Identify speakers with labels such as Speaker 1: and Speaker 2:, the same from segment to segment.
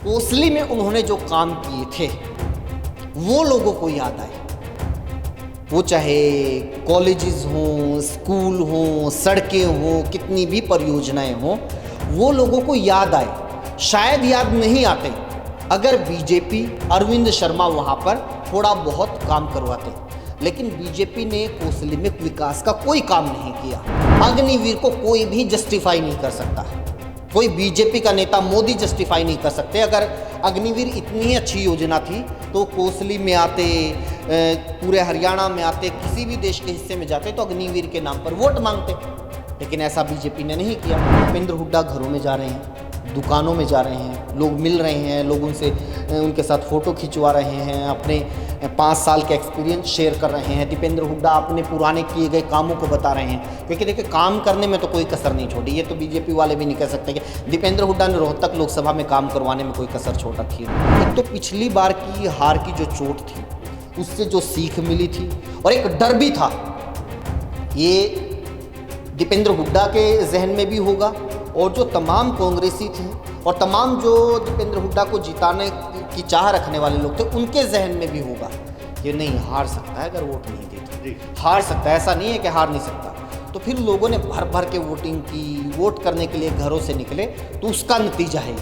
Speaker 1: कोसली में उन्होंने जो काम किए थे वो लोगों को याद आए। वो चाहे कॉलेजेस हों, स्कूल हों, सड़कें हों, कितनी भी परियोजनाएं हों, वो लोगों को याद आए। शायद याद नहीं आते अगर बीजेपी, अरविंद शर्मा वहाँ पर थोड़ा बहुत काम करवाते, लेकिन बीजेपी ने कोसली में विकास का कोई काम नहीं किया। अग्निवीर को कोई भी जस्टिफाई नहीं कर सकता, कोई बीजेपी का नेता, मोदी जस्टिफाई नहीं कर सकते। अगर अग्निवीर इतनी अच्छी योजना थी तो कोसली में आते, पूरे हरियाणा में आते, किसी भी देश के हिस्से में जाते तो अग्निवीर के नाम पर वोट मांगते, लेकिन ऐसा बीजेपी ने नहीं किया। भूपेंद्र हुड्डा घरों में जा रहे हैं, दुकानों में जा रहे हैं, लोग मिल रहे हैं, लोगों से उनके साथ फ़ोटो खिंचवा रहे हैं, अपने 5 साल के एक्सपीरियंस शेयर कर रहे हैं। दीपेंद्र हुड्डा अपने पुराने किए गए कामों को बता रहे हैं, क्योंकि देखिए काम करने में तो कोई कसर नहीं छोड़ी। ये तो बीजेपी वाले भी नहीं कह सकते कि दीपेंद्र हुड्डा ने रोहतक लोकसभा में काम करवाने में कोई कसर छोड़ रखी है। एक तो पिछली बार की हार की जो चोट थी उससे जो सीख मिली थी, और एक डर भी था, ये दीपेंद्र हुड्डा के जहन में भी होगा और जो तमाम कांग्रेसी थे और तमाम जो दीपेंद्र हुड्डा को जिताने की चाह रखने वाले लोग थे उनके जहन में भी होगा कि नहीं, हार सकता है अगर वोट नहीं देते, हार सकता है, ऐसा नहीं है कि हार नहीं सकता। तो फिर लोगों ने भर भर के वोटिंग की, वोट करने के लिए घरों से निकले, तो उसका नतीजा है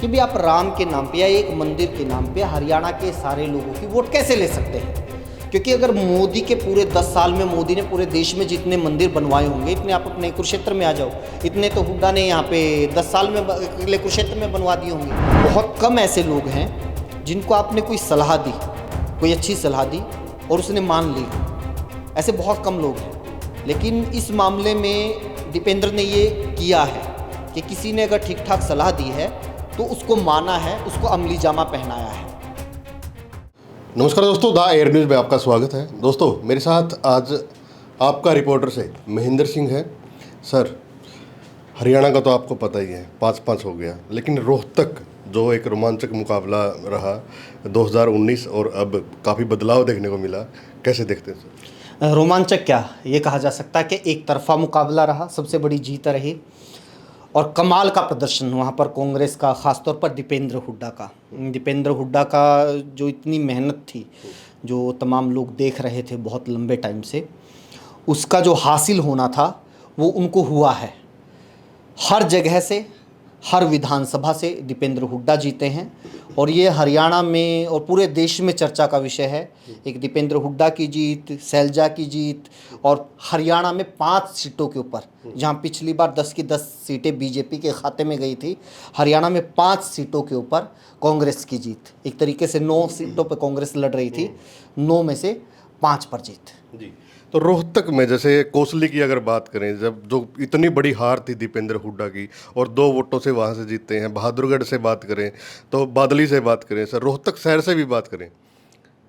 Speaker 1: कि भी आप राम के नाम पे या एक मंदिर के नाम पे हरियाणा के सारे लोगों की वोट कैसे ले सकते हैं? क्योंकि अगर मोदी के पूरे 10 साल में मोदी ने पूरे देश में जितने मंदिर बनवाए होंगे, इतने आप अपने कुरुक्षेत्र में आ जाओ, इतने तो हुड्डा ने यहाँ पे 10 साल में कुरुक्षेत्र में बनवा दिए होंगे। बहुत कम ऐसे लोग हैं जिनको आपने कोई सलाह दी, कोई अच्छी सलाह दी और उसने मान ली, ऐसे बहुत कम लोग हैं। लेकिन इस मामले में दीपेंद्र ने ये किया है कि किसी ने अगर ठीक ठाक सलाह दी है तो उसको माना है, उसको अमली जामा पहनाया है।
Speaker 2: नमस्कार दोस्तों, द एयर न्यूज़ में आपका स्वागत है। दोस्तों, मेरे साथ आज आपका रिपोर्टर से महेंद्र सिंह है। सर, हरियाणा का तो आपको पता ही है, 5-5 हो गया, लेकिन रोहतक जो एक रोमांचक मुकाबला रहा 2019 और अब काफ़ी बदलाव देखने को मिला, कैसे देखते हैं सर?
Speaker 1: रोमांचक क्या, ये कहा जा सकता है कि एक तरफा मुकाबला रहा, सबसे बड़ी जीत रही और कमाल का प्रदर्शन वहाँ पर कांग्रेस का, ख़ासतौर पर दीपेंद्र हुड्डा का जो इतनी मेहनत थी, जो तमाम लोग देख रहे थे बहुत लंबे टाइम से, उसका जो हासिल होना था वो उनको हुआ है। हर जगह से, हर विधानसभा से दीपेंद्र हुड्डा जीते हैं और ये हरियाणा में और पूरे देश में चर्चा का विषय है। एक दीपेंद्र हुड्डा की जीत, सैलजा की जीत और हरियाणा में 5 सीटों के ऊपर, जहां पिछली बार 10 की 10 सीटें बीजेपी के खाते में गई थी, हरियाणा में 5 सीटों के ऊपर कांग्रेस की जीत। एक तरीके से 9 सीटों पर कांग्रेस लड़ रही थी, 9 में से 5 पर जीत
Speaker 2: जी। तो रोहतक में जैसे कोसली की अगर बात करें, जब जो इतनी बड़ी हार थी दीपेंद्र हुड्डा की और 2 वोटों से वहाँ से जीते हैं, बहादुरगढ़ से बात करें तो बादली से बात करें, सर रोहतक शहर से भी बात करें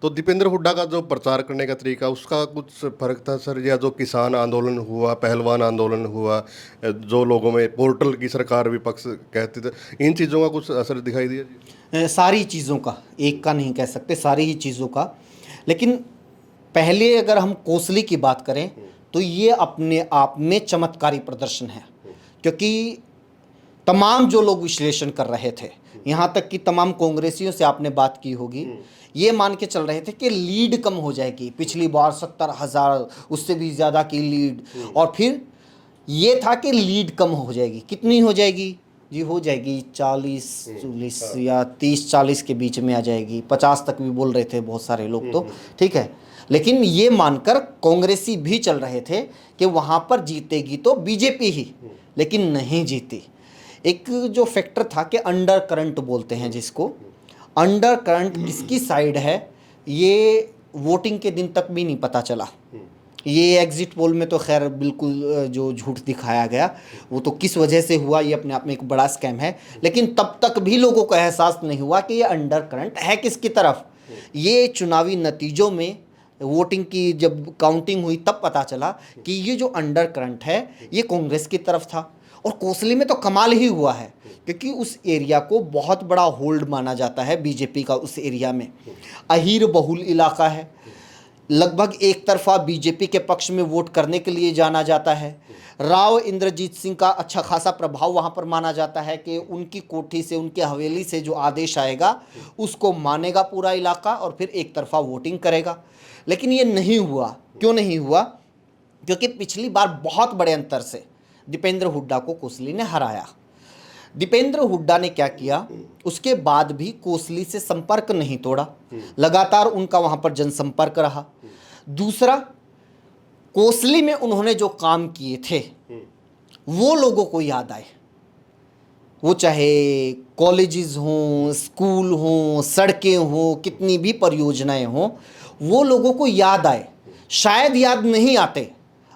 Speaker 2: तो दीपेंद्र हुड्डा का जो प्रचार करने का तरीका, उसका कुछ फर्क था सर? या जो किसान आंदोलन हुआ, पहलवान आंदोलन हुआ, जो लोगों में पोर्टल की सरकार विपक्ष कहती थे, इन चीज़ों का कुछ असर दिखाई दिया जी?
Speaker 1: सारी चीज़ों का, एक का नहीं कह सकते, सारी ही चीज़ों का। लेकिन पहले अगर हम कोसली की बात करें तो ये अपने आप में चमत्कारी प्रदर्शन है, क्योंकि तमाम जो लोग विश्लेषण कर रहे थे, यहाँ तक कि तमाम कांग्रेसियों से आपने बात की होगी, ये मान के चल रहे थे कि लीड कम हो जाएगी। पिछली बार 70,000 उससे भी ज़्यादा की लीड, और फिर ये था कि लीड कम हो जाएगी। कितनी हो जाएगी जी? हो जाएगी 40-40 या 30-40 के बीच में आ जाएगी, 50 तक भी बोल रहे थे बहुत सारे लोग तो, ठीक है। लेकिन ये मानकर कांग्रेसी भी चल रहे थे कि वहाँ पर जीतेगी तो बीजेपी ही, लेकिन नहीं जीती। एक जो फैक्टर था कि अंडर करंट बोलते हैं जिसको, अंडर करंट किसकी साइड है ये वोटिंग के दिन तक भी नहीं पता चला। ये एग्जिट पोल में तो खैर बिल्कुल जो झूठ दिखाया गया वो तो किस वजह से हुआ, ये अपने आप में एक बड़ा स्कैम है, लेकिन तब तक भी लोगों को एहसास नहीं हुआ कि ये अंडर करंट है किसकी तरफ। ये चुनावी नतीजों में वोटिंग की जब काउंटिंग हुई तब पता चला कि ये जो अंडर करंट है ये कांग्रेस की तरफ था। और कोसली में तो कमाल ही हुआ है, क्योंकि उस एरिया को बहुत बड़ा होल्ड माना जाता है बीजेपी का। उस एरिया में अहीर बहुल इलाका है, लगभग एक तरफा बीजेपी के पक्ष में वोट करने के लिए जाना जाता है। राव इंद्रजीत सिंह का अच्छा खासा प्रभाव वहाँ पर माना जाता है कि उनकी कोठी से, उनकी हवेली से जो आदेश आएगा उसको मानेगा पूरा इलाका और फिर एक तरफा वोटिंग करेगा। लेकिन ये नहीं हुआ। क्यों नहीं हुआ? क्योंकि पिछली बार बहुत बड़े अंतर से दीपेंद्र हुड्डा को कोसली ने हराया। दीपेंद्र हुड्डा ने क्या किया, उसके बाद भी कोसली से संपर्क नहीं तोड़ा, लगातार उनका वहां पर जनसंपर्क रहा। दूसरा, कोसली में उन्होंने जो काम किए थे वो लोगों को याद आए। वो चाहे कॉलेजेस हों, स्कूल हों, सड़कें हों, कितनी भी परियोजनाएं हों, वो लोगों को याद आए। शायद याद नहीं आते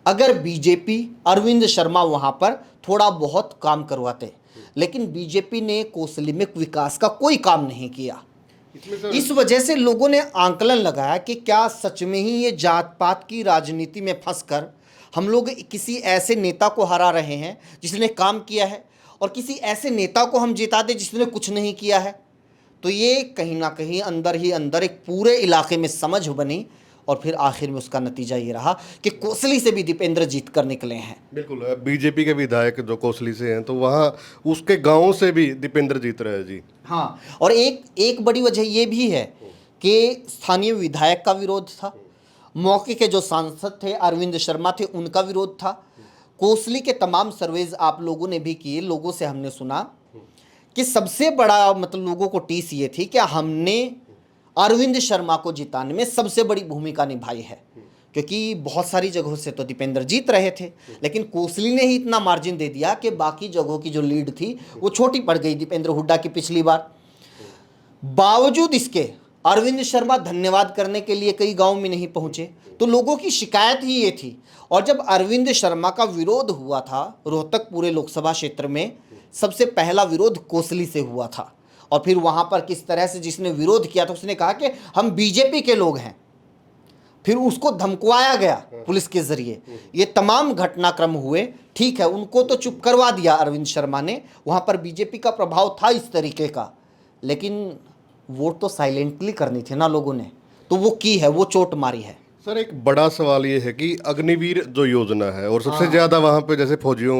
Speaker 1: अगर बीजेपी, अरविंद शर्मा वहां पर थोड़ा बहुत काम करवाते, लेकिन बीजेपी ने कोसली में विकास का कोई काम नहीं किया। इस वजह से लोगों ने आंकलन लगाया कि क्या सच में ही ये जात पात की राजनीति में फंसकर हम लोग किसी ऐसे नेता को हरा रहे हैं जिसने काम किया है, और किसी ऐसे नेता को हम जिता दे जिसने कुछ नहीं किया है। तो ये कहीं ना कहीं अंदर ही अंदर एक पूरे इलाके में समझ बनी, और फिर आखिर में उसका नतीजा ये रहा कि कोसली से भी दीपेंद्र जीत कर निकले हैं।
Speaker 2: बिल्कुल, बीजेपी के विधायक जो कोसली से हैं तो वहाँ उसके गांव से भी दीपेंद्र जीत रहे हैं जी।
Speaker 1: हाँ, और एक बड़ी वजह ये भी है कि स्थानीय विधायक का विरोध था, मौके के जो सांसद थे अरविंद शर्मा थे उनका विरोध था। कोसली के तमाम सर्वेज आप लोगों ने भी किए, लोगों से हमने सुना कि सबसे बड़ा मतलब लोगों को टीस ये थी कि हमने अरविंद शर्मा को जिताने में सबसे बड़ी भूमिका निभाई है, क्योंकि बहुत सारी जगहों से तो दीपेंद्र जीत रहे थे, लेकिन कोसली ने ही इतना मार्जिन दे दिया कि बाकी जगहों की जो लीड थी वो छोटी पड़ गई दीपेंद्र हुड्डा की पिछली बार। बावजूद इसके अरविंद शर्मा धन्यवाद करने के लिए कई गांव में नहीं पहुंचे, तो लोगों की शिकायत ही ये थी। और जब अरविंद शर्मा का विरोध हुआ था रोहतक पूरे लोकसभा क्षेत्र में, सबसे पहला विरोध कोसली से हुआ था। और फिर वहां पर किस तरह से जिसने विरोध किया था उसने कहा कि हम बीजेपी के लोग हैं, फिर उसको धमकवाया गया पुलिस के जरिए। ये तमाम घटनाक्रम हुए। ठीक है, उनको तो चुप करवा दिया अरविंद शर्मा ने, वहां पर बीजेपी का प्रभाव था इस तरीके का, लेकिन वोट तो साइलेंटली करनी थी ना लोगों ने, तो वो की है, वो चोट मारी है।
Speaker 2: सर, एक बड़ा सवाल ये है कि अग्निवीर जो योजना है और सबसे ज़्यादा वहाँ पे जैसे फौजियों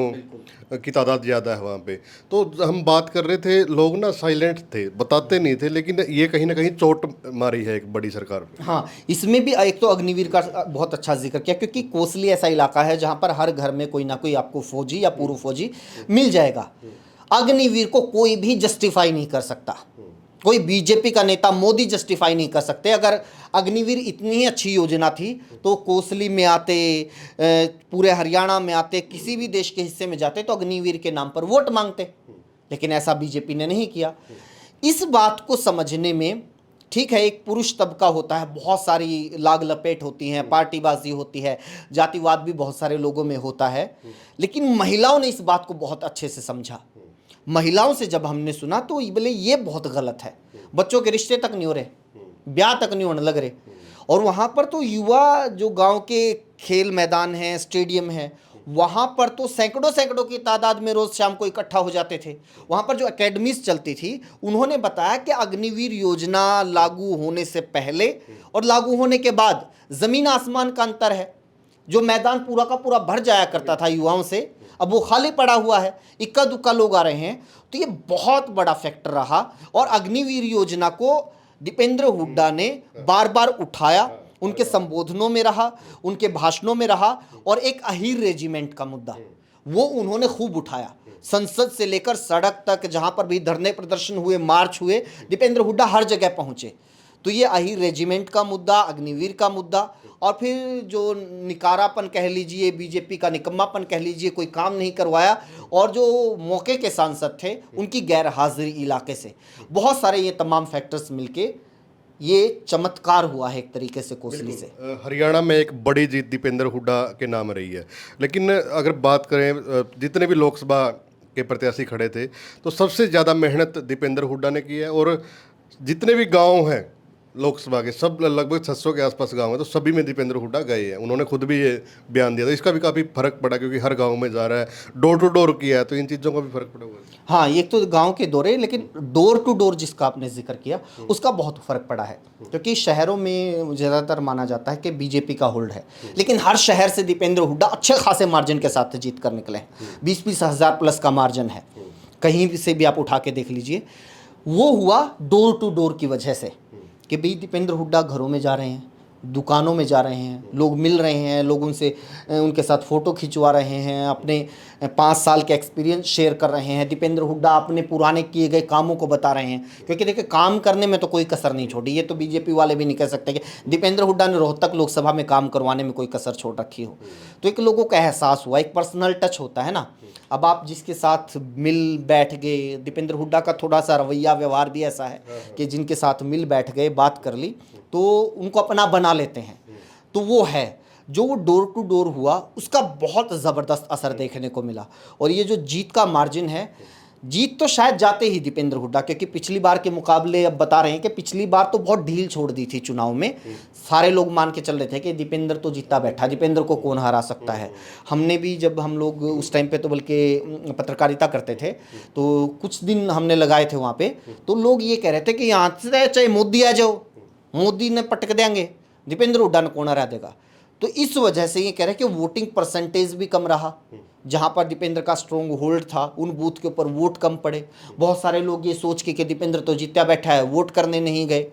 Speaker 2: की तादाद ज़्यादा है वहाँ पे, तो हम बात कर रहे थे, लोग ना साइलेंट थे, बताते नहीं थे, लेकिन ये कहीं ना कहीं चोट मारी है एक बड़ी सरकार पे।
Speaker 1: हाँ, इसमें भी एक तो अग्निवीर का बहुत अच्छा जिक्र किया, क्योंकि कोसली ऐसा इलाका है जहाँ पर हर घर में कोई ना कोई आपको फौजी या पूर्व फौजी मिल जाएगा। अग्निवीर को कोई भी जस्टिफाई नहीं कर सकता, कोई बीजेपी का नेता, मोदी जस्टिफाई नहीं कर सकते। अगर अग्निवीर इतनी ही अच्छी योजना थी तो कोसली में आते, पूरे हरियाणा में आते, किसी भी देश के हिस्से में जाते तो अग्निवीर के नाम पर वोट मांगते, लेकिन ऐसा बीजेपी ने नहीं किया। इस बात को समझने में, ठीक है, एक पुरुष तबका होता है, बहुत सारी लाग लपेट होती हैं, पार्टीबाजी होती है, जातिवाद भी बहुत सारे लोगों में होता है, लेकिन महिलाओं ने इस बात को बहुत अच्छे से समझा। महिलाओं से जब हमने सुना तो बोले ये बहुत गलत है, बच्चों के रिश्ते तक नहीं हो रहे, ब्याह तक नहीं होने लग रहे। और वहाँ पर तो युवा, जो गांव के खेल मैदान हैं, स्टेडियम हैं, वहाँ पर तो सैकड़ों सैकड़ों की तादाद में रोज़ शाम को इकट्ठा हो जाते थे। वहाँ पर जो एकेडमीज चलती थी, उन्होंने बताया कि अग्निवीर योजना लागू होने से पहले और लागू होने के बाद ज़मीन आसमान का अंतर है। जो मैदान पूरा का पूरा भर जाया करता था युवाओं से, अब वो खाली पड़ा हुआ है, इक्का दुक्का लोग आ रहे हैं। तो ये बहुत बड़ा फैक्टर रहा, और अग्निवीर योजना को दीपेंद्र हुड्डा ने बार बार उठाया, उनके संबोधनों में रहा, उनके भाषणों में रहा, और एक अहीर रेजिमेंट का मुद्दा वो उन्होंने खूब उठाया। संसद से लेकर सड़क तक, जहां पर भी धरने प्रदर्शन हुए, मार्च हुए, दीपेंद्र हुड्डा हर जगह पहुंचे। तो ये अहीर रेजिमेंट का मुद्दा, अग्निवीर का मुद्दा, और फिर जो निकारापन कह लीजिए, बीजेपी का निकम्मापन कह लीजिए, कोई काम नहीं करवाया, और जो मौके के सांसद थे उनकी गैर हाजिरी इलाके से, बहुत सारे ये तमाम फैक्टर्स मिलके ये चमत्कार हुआ है एक तरीके से कोसली से।
Speaker 2: हरियाणा में एक बड़ी जीत दीपेंद्र हुड्डा के नाम रही है, लेकिन अगर बात करें जितने भी लोकसभा के प्रत्याशी खड़े थे तो सबसे ज़्यादा मेहनत दीपेंद्र हुड्डा ने की है, और जितने भी गांव हैं लोकसभा के सब लगभग 600 के आसपास गांव है, तो सभी में दीपेंद्र हुड्डा गए हैं। उन्होंने खुद भी ये बयान दिया था। इसका भी काफ़ी फर्क पड़ा क्योंकि हर गांव में जा रहा है, डोर टू डोर किया है, तो इन चीज़ों का भी फर्क पड़ा हुआ है।
Speaker 1: हाँ, एक तो गांव के दौरे, लेकिन डोर टू डोर जिसका आपने जिक्र किया उसका बहुत फर्क पड़ा है, क्योंकि शहरों में ज़्यादातर माना जाता है कि बीजेपी का होल्ड है, लेकिन हर शहर से दीपेंद्र हुड्डा अच्छे खासे मार्जिन के साथ जीत कर निकले हैं। 20-20 हज़ार प्लस का मार्जिन है, कहीं से भी आप उठा के देख लीजिए। वो हुआ डोर टू डोर की वजह से कि भाई दीपेंद्र हुड्डा घरों में जा रहे हैं, दुकानों में जा रहे हैं, लोग मिल रहे हैं, लोग उनसे उनके साथ फ़ोटो खिंचवा रहे हैं, अपने 5 साल के एक्सपीरियंस शेयर कर रहे हैं। दीपेंद्र हुड्डा अपने पुराने किए गए कामों को बता रहे हैं, क्योंकि देखिए काम करने में तो कोई कसर नहीं छोड़ी। ये तो बीजेपी वाले भी नहीं कह सकते कि दीपेंद्र हुड्डा ने रोहतक लोकसभा में काम करवाने में कोई कसर छोड़ रखी हो। तो एक लोगों का एहसास हुआ, एक पर्सनल टच होता है ना। अब आप जिसके साथ मिल बैठ गए, दीपेंद्र हुड्डा का थोड़ा सा रवैया व्यवहार भी ऐसा है कि जिनके साथ मिल बैठ गए, बात कर ली, तो उनको अपना बना लेते हैं। तो वो है जो वो डोर टू डोर हुआ, उसका बहुत ज़बरदस्त असर देखने को मिला। और ये जो जीत का मार्जिन है, जीत तो शायद जाते ही दीपेंद्र हुड्डा, क्योंकि पिछली बार के मुकाबले अब बता रहे हैं कि पिछली बार तो बहुत ढील छोड़ दी थी चुनाव में। सारे लोग मान के चल रहे थे कि दीपेंद्र तो जीता बैठा, दीपेंद्र को कौन हरा सकता है। हमने भी, जब हम लोग उस टाइम पे तो बल्कि पत्रकारिता करते थे, तो कुछ दिन हमने लगाए थे वहाँ पे, तो लोग ये कह रहे थे कि यहाँ से चाहे मोदी आ जाओ, मोदी ने पटक देंगे, दीपेंद्र हुड्डा ने कौन हरा देगा। तो इस वजह से ये कह रहे हैं कि वोटिंग परसेंटेज भी कम रहा। जहाँ पर दीपेंद्र का स्ट्रॉन्ग होल्ड था, उन बूथ के ऊपर वोट कम पड़े। बहुत सारे लोग ये सोच के कि दीपेंद्र तो जीता बैठा है, वोट करने नहीं गए।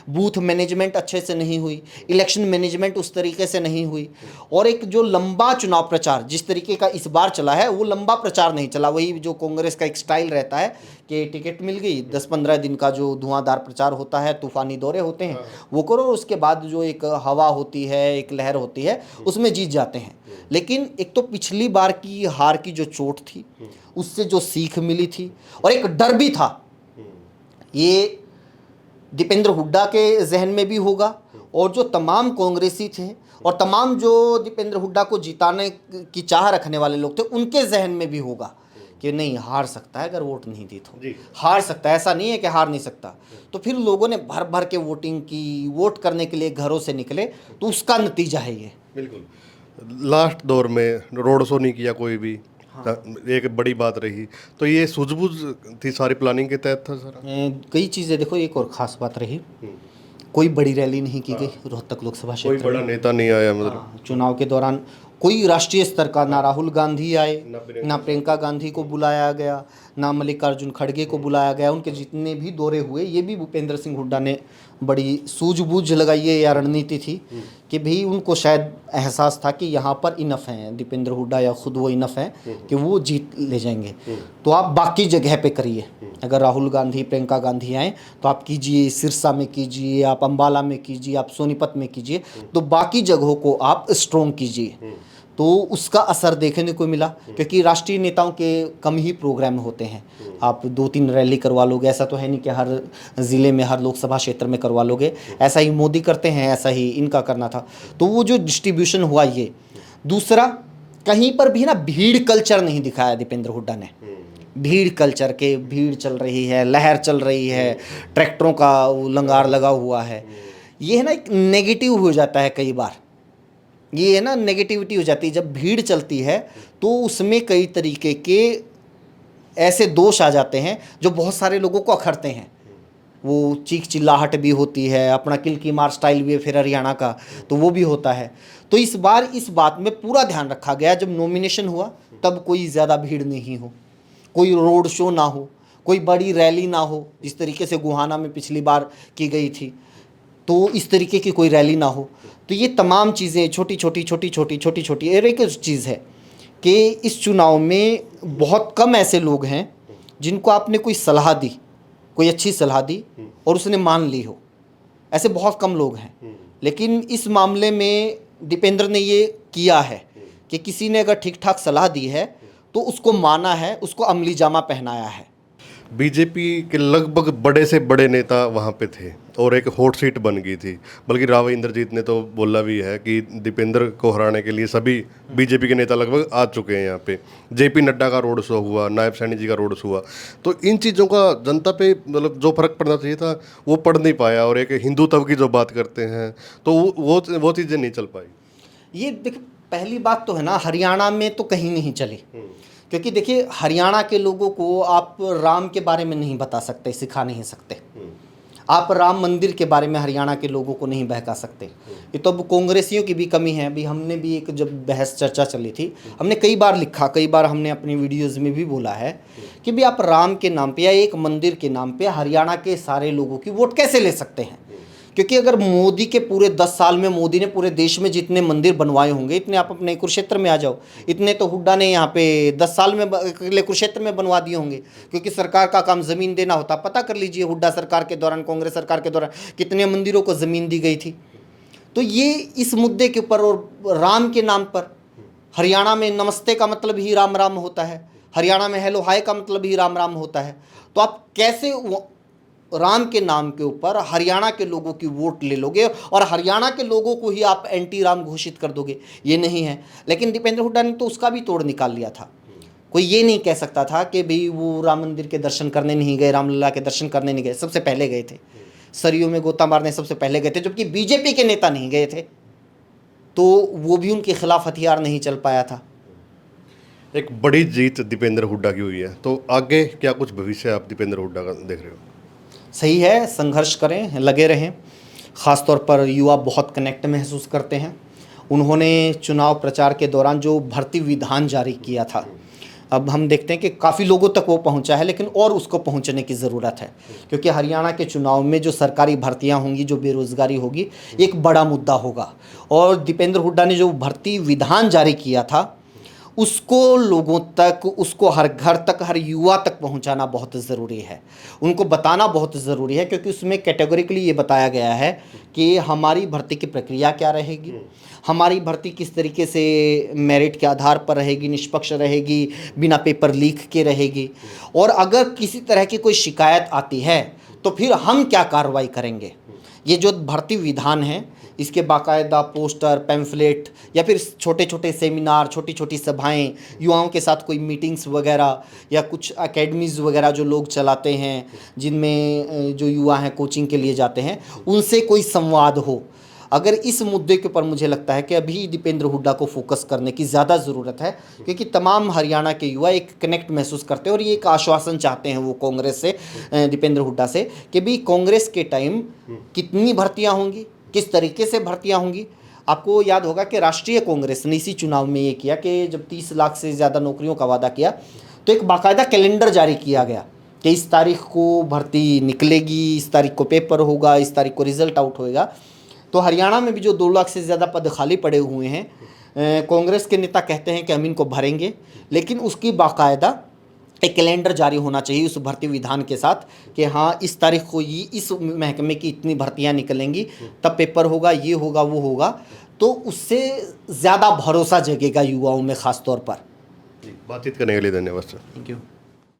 Speaker 1: बूथ मैनेजमेंट अच्छे से नहीं हुई, इलेक्शन मैनेजमेंट उस तरीके से नहीं हुई। और एक जो लंबा चुनाव प्रचार जिस तरीके का इस बार चला है, वो लंबा प्रचार नहीं चला। वही जो कांग्रेस का एक स्टाइल रहता है कि टिकट मिल गई, 10-15 दिन का जो धुआंधार प्रचार होता है, तूफानी दौरे होते हैं, वो करो, उसके बाद जो एक हवा होती है, एक लहर होती है, उसमें जीत जाते हैं। लेकिन एक तो पिछली बार की हार की जो चोट थी, उससे जो सीख मिली थी, और एक डर भी था, ये दीपेंद्र हुड्डा के जहन में भी होगा, और जो तमाम कांग्रेसी थे और तमाम जो दीपेंद्र हुड्डा को जिताने की चाह रखने वाले लोग थे, उनके जहन में भी होगा कि नहीं, हार सकता है अगर वोट नहीं दी तो, हार सकता है, ऐसा नहीं है कि हार नहीं सकता। तो फिर लोगों ने भर भर के वोटिंग की, वोट करने के लिए घरों से निकले, तो उसका नतीजा है ये।
Speaker 2: बिल्कुल। लास्ट दौर में रोड शो नहीं किया कोई भी, एक बड़ी बात रही। तो ये सूझबूझ थी, सारी प्लानिंग के तहत था सारा।
Speaker 1: कई चीज़ें देखो, एक और ख़ास बात रही, कोई बड़ी रैली नहीं की गई रोहतक लोकसभा
Speaker 2: कोई
Speaker 1: क्षेत्र
Speaker 2: बड़ा नेता नहीं आया, मतलब
Speaker 1: चुनाव के दौरान कोई राष्ट्रीय स्तर का, ना राहुल गांधी आए, ना प्रियंका गांधी को बुलाया गया, ना मल्लिकार्जुन खड़गे को बुलाया गया। उनके जितने भी दौरे हुए, ये भी भूपेंद्र सिंह हुड्डा ने बड़ी सूझबूझ लगाई है, या रणनीति थी कि भाई उनको शायद एहसास था कि यहाँ पर इनफ हैं, दीपेंद्र हुड्डा या खुद वो इनफ हैं कि वो जीत ले जाएंगे। तो आप बाकी जगह पे करिए, अगर राहुल गांधी, प्रियंका गांधी आएँ तो आप कीजिए, सिरसा में कीजिए, आप अम्बाला में कीजिए, आप सोनीपत में कीजिए, तो बाकी जगहों को आप स्ट्रॉन्ग कीजिए। तो उसका असर देखने को मिला, क्योंकि राष्ट्रीय नेताओं के कम ही प्रोग्राम होते हैं। आप 2-3 रैली करवा लोगे, ऐसा तो है नहीं कि हर ज़िले में, हर लोकसभा क्षेत्र में करवा लोगे। ऐसा ही मोदी करते हैं, ऐसा ही इनका करना था। तो वो जो डिस्ट्रीब्यूशन हुआ ये। दूसरा, कहीं पर भी ना भीड़ कल्चर नहीं दिखाया दीपेंद्र हुड्डा ने। भीड़ कल्चर के, भीड़ चल रही है, लहर चल रही है, ट्रैक्टरों का लंगार लगा हुआ है, ये है ना एक नेगेटिव हो जाता है कई बार। ये है ना नेगेटिविटी हो जाती है जब भीड़ चलती है, तो उसमें कई तरीके के ऐसे दोष आ जाते हैं जो बहुत सारे लोगों को अखरते हैं। वो चीख चिल्लाहट भी होती है, अपना किल की मार स्टाइल भी है फिर हरियाणा का, तो वो भी होता है। तो इस बार इस बात में पूरा ध्यान रखा गया, जब नॉमिनेशन हुआ तब कोई ज़्यादा भीड़ नहीं हो, कोई रोड शो ना हो, कोई बड़ी रैली ना हो, जिस तरीके से गुहाना में पिछली बार की गई थी, तो इस तरीके की कोई रैली ना हो। तो ये तमाम चीज़ें छोटी छोटी और एक चीज़ है कि इस चुनाव में बहुत कम ऐसे लोग हैं जिनको आपने कोई सलाह दी, कोई अच्छी सलाह दी और उसने मान ली हो। ऐसे बहुत कम लोग हैं, लेकिन इस मामले में दीपेंद्र ने ये किया है कि किसी ने अगर ठीक ठाक सलाह दी है तो उसको माना है, उसको अमली जामा पहनाया है।
Speaker 2: बीजेपी के लगभग बड़े से बड़े नेता वहाँ पे थे और एक हॉट सीट बन गई थी। बल्कि राव इंद्रजीत ने तो बोला भी है कि दीपेंद्र को हराने के लिए सभी बीजेपी के नेता लगभग आ चुके हैं यहाँ पे। जेपी नड्डा का रोड शो हुआ, नायब सैनी जी का रोड शो हुआ। तो इन चीज़ों का जनता पे मतलब जो फर्क पड़ना चाहिए था वो पड़ नहीं पाया। और एक हिंदुत्व की जो बात करते हैं तो वो चीज़ें नहीं चल पाई।
Speaker 1: ये देखिए, पहली बात तो है ना, हरियाणा में तो कहीं नहीं चली, क्योंकि देखिए हरियाणा के लोगों को आप राम के बारे में नहीं बता सकते, सिखा नहीं सकते। आप राम मंदिर के बारे में हरियाणा के लोगों को नहीं बहका सकते। ये तो अब कांग्रेसियों की भी कमी है। अभी हमने भी एक जब बहस चर्चा चली थी, हमने कई बार लिखा, कई बार हमने अपनी वीडियोज़ में भी बोला है कि भी आप राम के नाम पे या एक मंदिर के नाम पे हरियाणा के सारे लोगों की वोट कैसे ले सकते हैं। क्योंकि अगर मोदी के पूरे 10 साल में मोदी ने पूरे देश में जितने मंदिर बनवाए होंगे, इतने आप अपने कुरुक्षेत्र में आ जाओ, इतने तो हुड्डा ने यहाँ पे 10 साल में कुरुक्षेत्र में बनवा दिए होंगे। क्योंकि सरकार का काम ज़मीन देना होता। पता कर लीजिए हुड्डा सरकार के दौरान, कांग्रेस सरकार के दौरान कितने मंदिरों को ज़मीन दी गई थी। तो ये इस मुद्दे के ऊपर और राम के नाम पर, हरियाणा में नमस्ते का मतलब ही राम राम होता है, हरियाणा में हेलो हाय का मतलब ही राम राम होता है। तो आप कैसे राम के नाम के ऊपर हरियाणा के लोगों की वोट ले लोगे और हरियाणा के लोगों को ही आप एंटी राम घोषित कर दोगे? ये नहीं है। लेकिन दीपेंद्र हुड्डा ने तो उसका भी तोड़ निकाल लिया था। कोई ये नहीं कह सकता था कि भाई वो राम मंदिर के दर्शन करने नहीं गए, रामलला के दर्शन करने नहीं गए। सबसे पहले गए थे, सरयू में गोता मारने सबसे पहले गए थे, जबकि बीजेपी के नेता नहीं गए थे। तो वो भी उनके खिलाफ हथियार नहीं चल पाया था।
Speaker 2: एक बड़ी जीत दीपेंद्र हुड्डा की हुई है, तो आगे क्या कुछ भविष्य आप दीपेंद्र हुड्डा का देख रहे हो?
Speaker 1: सही है, संघर्ष करें, लगे रहें। ख़ास तौर पर युवा बहुत कनेक्ट महसूस करते हैं। उन्होंने चुनाव प्रचार के दौरान जो भर्ती विधान जारी किया था, अब हम देखते हैं कि काफ़ी लोगों तक वो पहुंचा है, लेकिन और उसको पहुंचने की ज़रूरत है। क्योंकि हरियाणा के चुनाव में जो सरकारी भर्तियां होंगी, जो बेरोज़गारी होगी, एक बड़ा मुद्दा होगा। और दीपेंद्र हुड्डा ने जो भर्ती विधान जारी किया था उसको लोगों तक, उसको हर घर तक, हर युवा तक पहुंचाना बहुत ज़रूरी है। उनको बताना बहुत ज़रूरी है, क्योंकि उसमें कैटेगोरिकली ये बताया गया है कि हमारी भर्ती की प्रक्रिया क्या रहेगी, हमारी भर्ती किस तरीके से मेरिट के आधार पर रहेगी, निष्पक्ष रहेगी, बिना पेपर लीक के रहेगी, और अगर किसी तरह की कोई शिकायत आती है तो फिर हम क्या कार्रवाई करेंगे। ये जो भर्ती विधान है, इसके बाकायदा पोस्टर, पैम्फलेट या फिर छोटे छोटे सेमिनार, छोटी छोटी सभाएं, युवाओं के साथ कोई मीटिंग्स वगैरह या कुछ एकेडमीज़ वगैरह जो लोग चलाते हैं, जिनमें जो युवा हैं कोचिंग के लिए जाते हैं, उनसे कोई संवाद हो। अगर इस मुद्दे के ऊपर मुझे लगता है कि अभी दीपेंद्र हुड्डा को फोकस करने की ज़्यादा ज़रूरत है, क्योंकि तमाम हरियाणा के युवा एक कनेक्ट महसूस करते हैं और ये एक आश्वासन चाहते हैं वो कांग्रेस से, दीपेंद्र हुड्डा से, कि भाई कांग्रेस के टाइम कितनी भर्तियाँ होंगी, किस तरीके से भर्तियाँ होंगी। आपको याद होगा कि राष्ट्रीय कांग्रेस ने इसी चुनाव में ये किया कि जब 30 लाख से ज़्यादा नौकरियों का वादा किया तो एक बाकायदा कैलेंडर जारी किया गया कि इस तारीख को भर्ती निकलेगी, इस तारीख को पेपर होगा, इस तारीख को रिजल्ट आउट होएगा। तो हरियाणा में भी जो 2 लाख से ज़्यादा पद खाली पड़े हुए हैं, कांग्रेस के नेता कहते हैं कि हम इनको भरेंगे, लेकिन उसकी बाकायदा एक कैलेंडर जारी होना चाहिए उस भर्ती विधान के साथ कि हाँ इस तारीख को ये इस महकमे की इतनी भर्तियां निकलेंगी, तब पेपर होगा, ये होगा, वो होगा। तो उससे ज़्यादा भरोसा जगेगा युवाओं में ख़ास तौर पर।
Speaker 2: बातचीत करने के लिए धन्यवाद सर।
Speaker 1: Thank you.